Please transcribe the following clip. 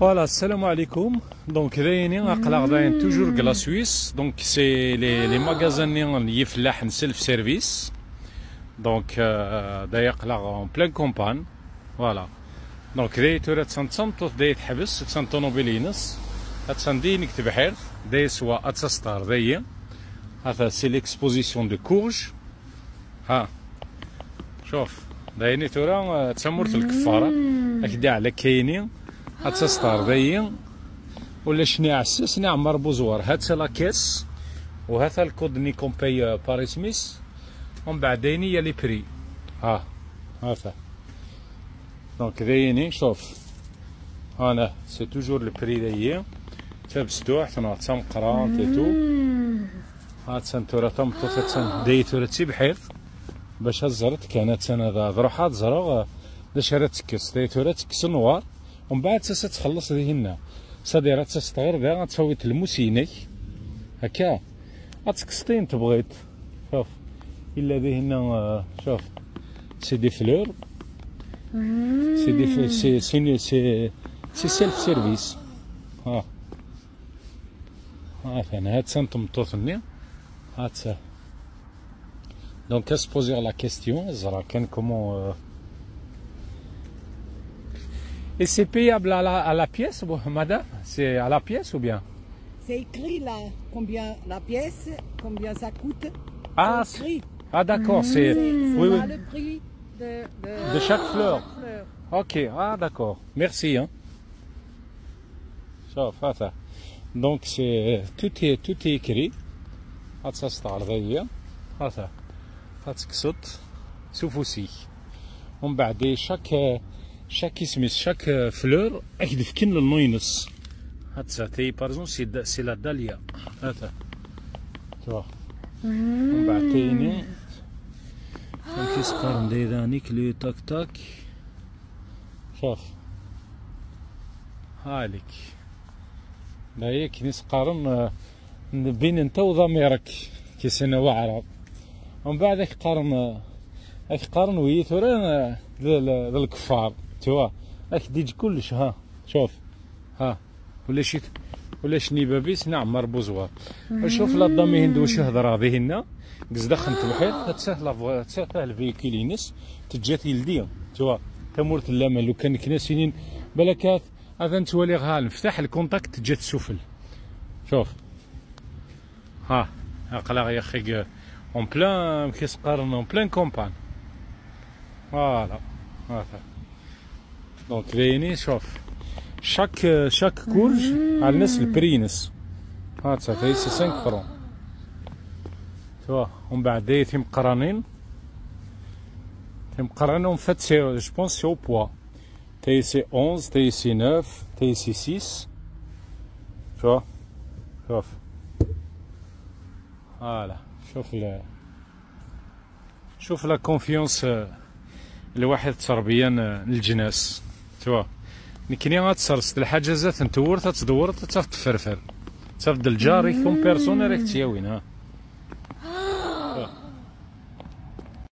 Voilà, salam alaikum. Donc, toujours de la Suisse. Donc, c'est les magasins liés à self-service. Donc, d'ailleurs, en pleine campagne. Voilà. Donc, tu as des habits, tu as automobilistes, tu as des نكتب des soit atsastar d'ailleurs. C'est l'exposition de courge. ها شوف دايني تورا تسمرت الكفاره اكدا على كاينين هاتسطار داين ولا شني عسس نعمر بوزوار هات لا كاس وهات الكود ني كومباي باري سميث ومن بعد دايني لي بري ها هذا دونك دايني شوف انا سي توجور لو بري دايين تبستوح تنعطم قران تيتو هات سنتورا تم توتسن دايتورا تي بحير باش هزرت كانت انا ضروحات زرا باش راه تكس دايتورا تكس نوار ومن بعد تخلص ديهنا صديرات تستغير كاع تسوي الموسيني هكا غتكسطين تبغيت شوف الا ديهنا شوف سي دي فلور سي دي سي سيلف سيرفيس ها انا هاد سنتمطوطني هات donc à se poser la question comment et c'est payable à la pièce madame, c'est à la pièce ou bien c'est écrit là combien la pièce, combien ça coûte. Ah d'accord, c'est oui, oui. Le prix de chaque fleur. Ok, ah d'accord, merci hein. Donc c'est tout est écrit. Ça se تعرض هذا غتكسط سوفوسي ومن بعد شاك اسميس شاك فلور اكدف كن للنوينس هاد تي بارزون سي لا داليا هذا شوف ومن بعد تيني كيسقارن ديداني كلي تاك تاك شوف هاليك باهي كنسقارن بين انت وضميرك كيسنا واعره ومن بعد قارن ويا ثورا الكفار توا ديج كلش ها شوف ها ولا شني بابيس نعمر بوزوار شوف لا ضامي هندو واش يهضر هذه قصد خنت بحيط تسهل فيكيلينس تجات يلديهم توا تمورت اللامل لو كان كنا سنين بلكات هذا نتوالي غها نفتح الكونتاكت تجات السفل شوف ها قلا يا اخي en plein كيسقارن en plein campagne voilà donc ريني شوف chaque courge على نفس البرينس ها تاعي سي 5 فرون توا ومن بعد يتم قرانين تمقرنهم فات سي جو بونس سي او بوا تاي سي 11 تاي سي 9 تاي سي 6 شوف فوالا شوف لا كونفيونس الواحد تربيان الجناس توا نكني غاتسرست الحاجه زات نتور تتدور تتفرفر تفضل جاري كوم بيرسون ريك تياوين ها